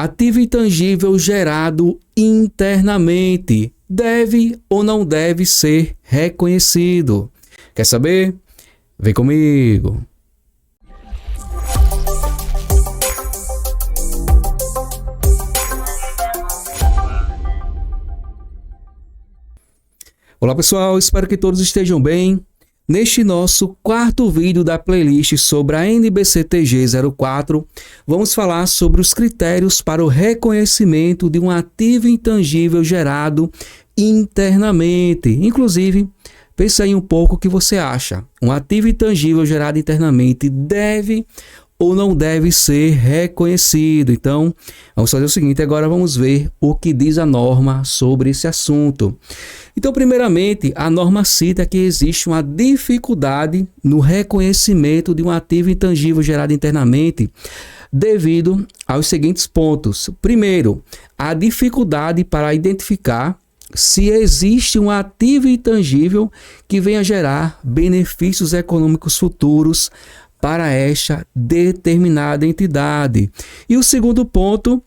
Ativo intangível gerado internamente deve ou não deve ser reconhecido? Quer saber? Vem comigo! Olá pessoal, espero que todos estejam bem. Neste nosso quarto vídeo da playlist sobre a NBC-TG 04, vamos falar sobre os critérios para o reconhecimento de um ativo intangível gerado internamente. Inclusive, pense aí um pouco o que você acha. Um ativo intangível gerado internamente deve ou não deve ser reconhecido? Então, vamos fazer o seguinte, agora vamos ver o que diz a norma sobre esse assunto. Então, primeiramente, a norma cita que existe uma dificuldade no reconhecimento de um ativo intangível gerado internamente devido aos seguintes pontos. Primeiro, a dificuldade para identificar se existe um ativo intangível que venha gerar benefícios econômicos futuros para esta determinada entidade. E o segundo ponto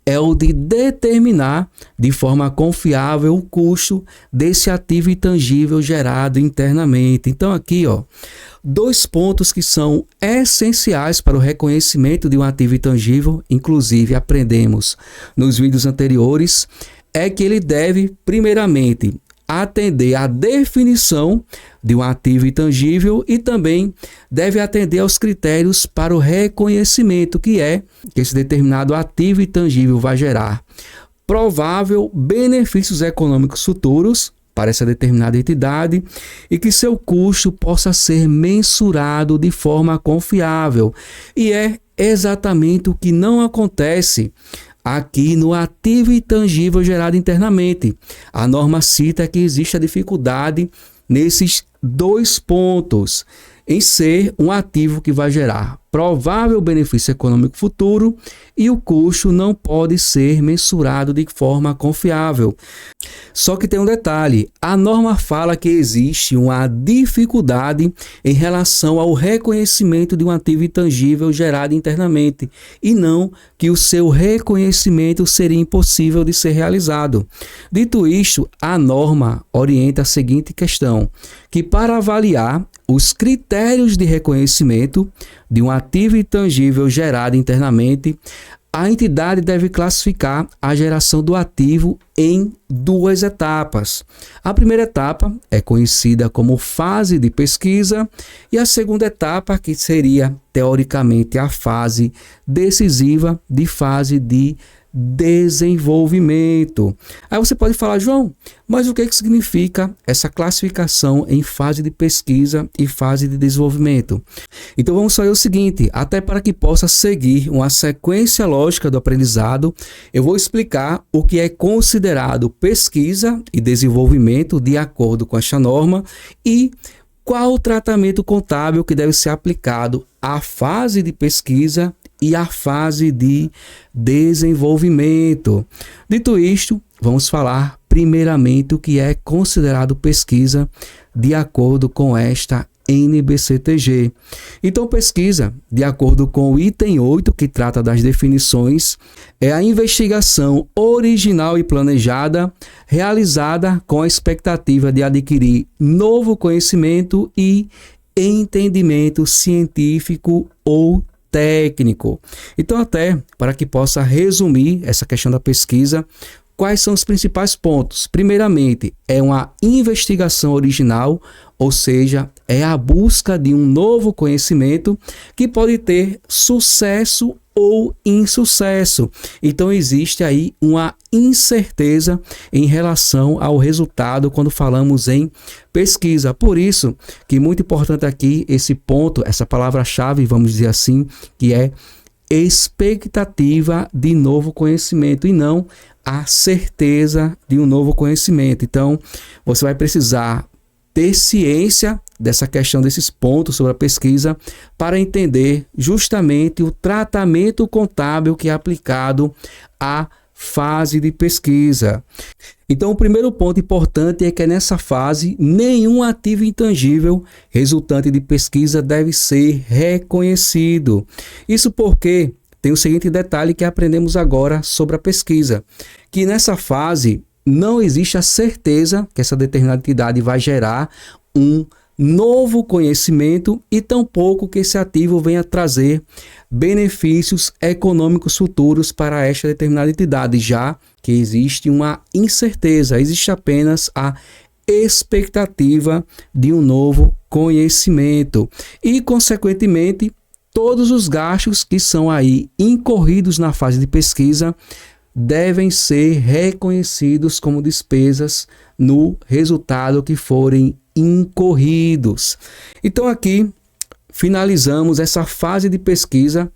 é o de determinar de forma confiável o custo desse ativo intangível gerado internamente. Então aqui, dois pontos que são essenciais para o reconhecimento de um ativo intangível, inclusive aprendemos nos vídeos anteriores, é que ele deve, primeiramente, atender à definição de um ativo intangível e também deve atender aos critérios para o reconhecimento, que é que esse determinado ativo intangível vai gerar provável benefícios econômicos futuros para essa determinada entidade e que seu custo possa ser mensurado de forma confiável. E é exatamente o que não acontece aqui no ativo intangível gerado internamente. A norma cita que existe a dificuldade nesses dois pontos, em ser um ativo que vai gerar provável benefício econômico futuro e o custo não pode ser mensurado de forma confiável. Só que tem um detalhe, a norma fala que existe uma dificuldade em relação ao reconhecimento de um ativo intangível gerado internamente e não que o seu reconhecimento seria impossível de ser realizado. Dito isto, a norma orienta a seguinte questão, que para avaliar os critérios de reconhecimento de um ativo intangível gerado internamente, a entidade deve classificar a geração do ativo em duas etapas. A primeira etapa é conhecida como fase de pesquisa e a segunda etapa, que seria teoricamente a fase decisiva de fase de desenvolvimento. Aí você pode falar, João, mas o que significa essa classificação em fase de pesquisa e fase de desenvolvimento? Então vamos fazer o seguinte, até para que possa seguir uma sequência lógica do aprendizado, eu vou explicar o que é considerado pesquisa e desenvolvimento de acordo com esta norma e qual o tratamento contábil que deve ser aplicado à fase de pesquisa e a fase de desenvolvimento. Dito isto, vamos falar primeiramente o que é considerado pesquisa de acordo com esta NBC-TG. Então, pesquisa, de acordo com o item 8, que trata das definições, é a investigação original e planejada, realizada com a expectativa de adquirir novo conhecimento e entendimento científico ou técnico. Então, até para que possa resumir essa questão da pesquisa, quais são os principais pontos? Primeiramente, é uma investigação original, ou seja, é a busca de um novo conhecimento que pode ter sucesso ou insucesso. Então existe aí uma incerteza em relação ao resultado quando falamos em pesquisa. Por isso que muito importante aqui esse ponto, essa palavra-chave, vamos dizer assim, que é expectativa de novo conhecimento e não a certeza de um novo conhecimento. Então você vai precisar ter ciência dessa questão, desses pontos sobre a pesquisa, para entender justamente o tratamento contábil que é aplicado à fase de pesquisa. Então, o primeiro ponto importante é que nessa fase, nenhum ativo intangível resultante de pesquisa deve ser reconhecido. Isso porque, tem o seguinte detalhe que aprendemos agora sobre a pesquisa, que nessa fase não existe a certeza que essa determinada entidade vai gerar um novo conhecimento e tampouco que esse ativo venha trazer benefícios econômicos futuros para esta determinada entidade, já que existe uma incerteza, existe apenas a expectativa de um novo conhecimento e, consequentemente, todos os gastos que são aí incorridos na fase de pesquisa devem ser reconhecidos como despesas no resultado que forem incorridos. Então aqui finalizamos essa fase de pesquisa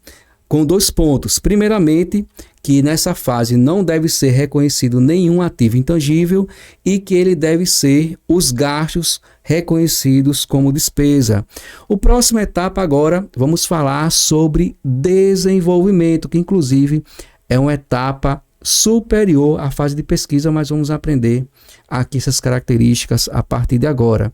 com 2 pontos. Primeiramente, que nessa fase não deve ser reconhecido nenhum ativo intangível e que ele deve ser os gastos reconhecidos como despesa. O próxima etapa agora, vamos falar sobre desenvolvimento, que inclusive é uma etapa superior à fase de pesquisa, mas vamos aprender aqui essas características a partir de agora.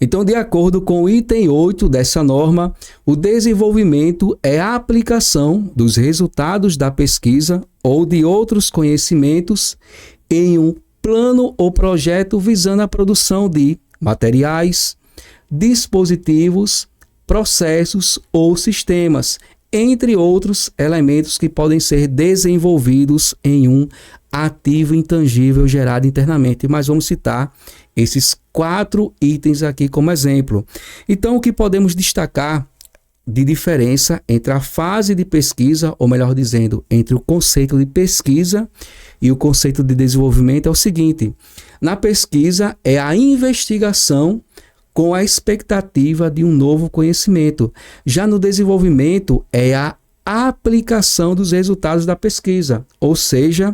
Então, de acordo com o item 8 dessa norma, o desenvolvimento é a aplicação dos resultados da pesquisa ou de outros conhecimentos em um plano ou projeto visando a produção de materiais, dispositivos, processos ou sistemas, entre outros elementos que podem ser desenvolvidos em um ativo intangível gerado internamente. Mas vamos citar esses 4 itens aqui como exemplo. Então, o que podemos destacar de diferença entre a fase de pesquisa, ou melhor dizendo, entre o conceito de pesquisa e o conceito de desenvolvimento é o seguinte: na pesquisa é a investigação com a expectativa de um novo conhecimento. Já no desenvolvimento é a aplicação dos resultados da pesquisa, ou seja,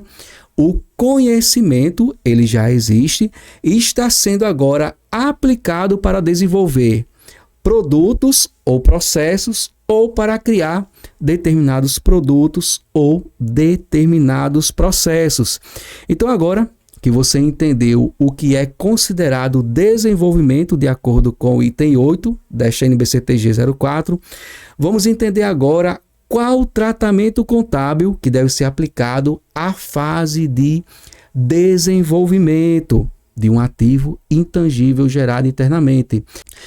o conhecimento ele já existe e está sendo agora aplicado para desenvolver produtos ou processos ou para criar determinados produtos ou determinados processos. Então agora que você entendeu o que é considerado desenvolvimento de acordo com o item 8 desta NBCTG 04, vamos entender agora qual o tratamento contábil que deve ser aplicado à fase de desenvolvimento de um ativo intangível gerado internamente.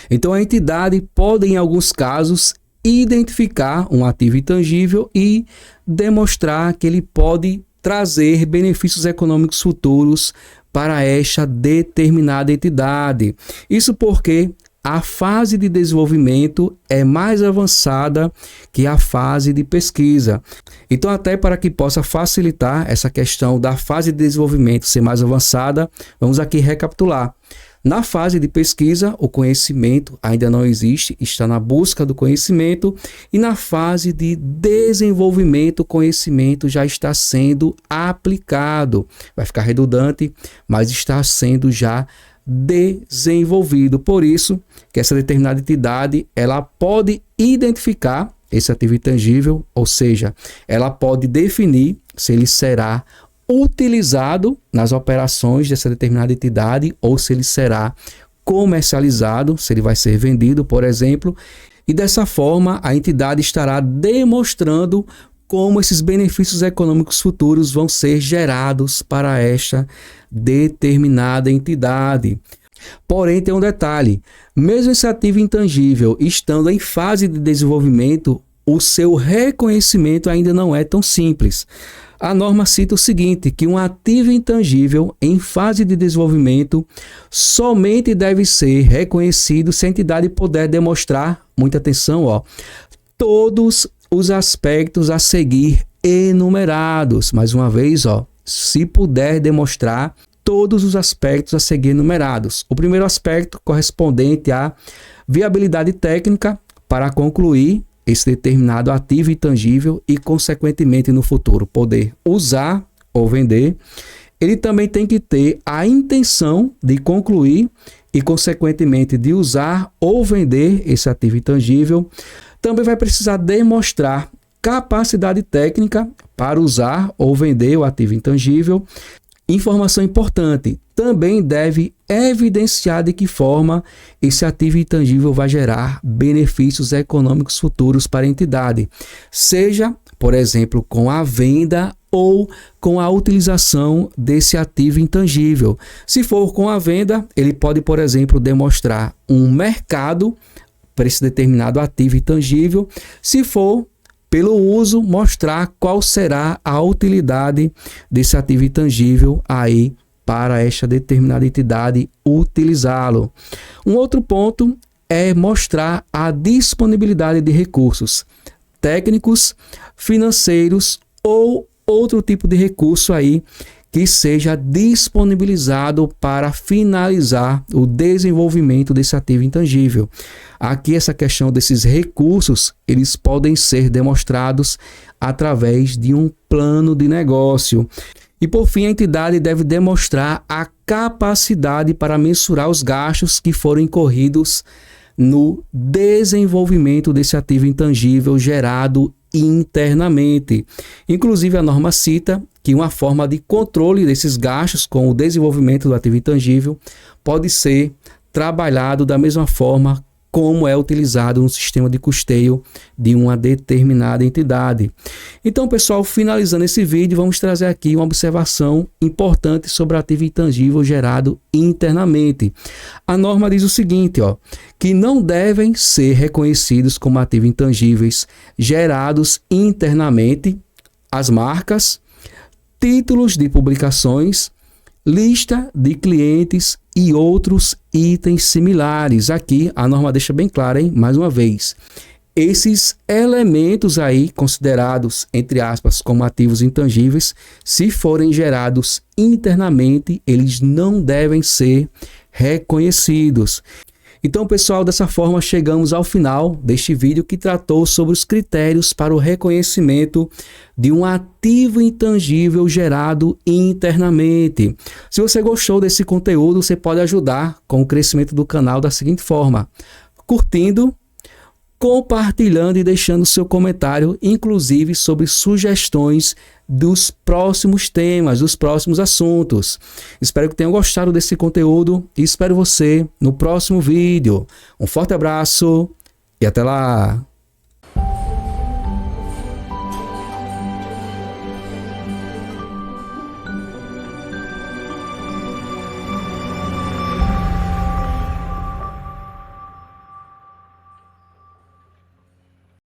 Então a entidade pode, em alguns casos, identificar um ativo intangível e demonstrar que ele pode trazer benefícios econômicos futuros para esta determinada entidade. Isso porque a fase de desenvolvimento é mais avançada que a fase de pesquisa. Então, até para que possa facilitar essa questão da fase de desenvolvimento ser mais avançada, vamos aqui recapitular. Na fase de pesquisa, o conhecimento ainda não existe, está na busca do conhecimento, e na fase de desenvolvimento, o conhecimento já está sendo aplicado. Vai ficar redundante, mas está sendo já desenvolvido. Por isso que essa determinada entidade ela pode identificar esse ativo intangível, ou seja, ela pode definir se ele será utilizado nas operações dessa determinada entidade ou se ele será comercializado, se ele vai ser vendido, por exemplo, e dessa forma a entidade estará demonstrando como esses benefícios econômicos futuros vão ser gerados para esta determinada entidade. Porém, tem um detalhe: mesmo esse ativo intangível estando em fase de desenvolvimento, o seu reconhecimento ainda não é tão simples. A norma cita o seguinte, que um ativo intangível em fase de desenvolvimento somente deve ser reconhecido se a entidade puder demonstrar, muita atenção, todos os aspectos a seguir enumerados. Mais uma vez, se puder demonstrar todos os aspectos a seguir enumerados. O primeiro aspecto correspondente à viabilidade técnica para concluir esse determinado ativo intangível e, consequentemente, no futuro, poder usar ou vender. Ele também tem que ter a intenção de concluir e, consequentemente, de usar ou vender esse ativo intangível. Também vai precisar demonstrar capacidade técnica para usar ou vender o ativo intangível. Informação importante, também deve evidenciar de que forma esse ativo intangível vai gerar benefícios econômicos futuros para a entidade, seja por exemplo, com a venda ou com a utilização desse ativo intangível. Se for com a venda, ele pode, por exemplo, demonstrar um mercado para esse determinado ativo intangível. Se for pelo uso, mostrar qual será a utilidade desse ativo intangível aí para esta determinada entidade utilizá-lo. Um outro ponto é mostrar a disponibilidade de recursos técnicos, financeiros ou outro tipo de recurso aí que seja disponibilizado para finalizar o desenvolvimento desse ativo intangível. Aqui essa questão desses recursos, eles podem ser demonstrados através de um plano de negócio. E por fim, a entidade deve demonstrar a capacidade para mensurar os gastos que foram incorridos no desenvolvimento desse ativo intangível gerado internamente. Inclusive, a norma cita que uma forma de controle desses gastos com o desenvolvimento do ativo intangível pode ser trabalhado da mesma forma como é utilizado no sistema de custeio de uma determinada entidade. Então, pessoal, finalizando esse vídeo, vamos trazer aqui uma observação importante sobre o ativo intangível gerado internamente. A norma diz o seguinte, que não devem ser reconhecidos como ativos intangíveis gerados internamente as marcas, títulos de publicações, lista de clientes e outros itens similares. Aqui a norma deixa bem claro, hein? Mais uma vez, esses elementos aí considerados, entre aspas, como ativos intangíveis, se forem gerados internamente, eles não devem ser reconhecidos. Então, pessoal, dessa forma chegamos ao final deste vídeo que tratou sobre os critérios para o reconhecimento de um ativo intangível gerado internamente. Se você gostou desse conteúdo, você pode ajudar com o crescimento do canal da seguinte forma: curtindo, compartilhando e deixando seu comentário, inclusive sobre sugestões dos próximos temas, dos próximos assuntos. Espero que tenham gostado desse conteúdo e espero você no próximo vídeo. Um forte abraço e até lá!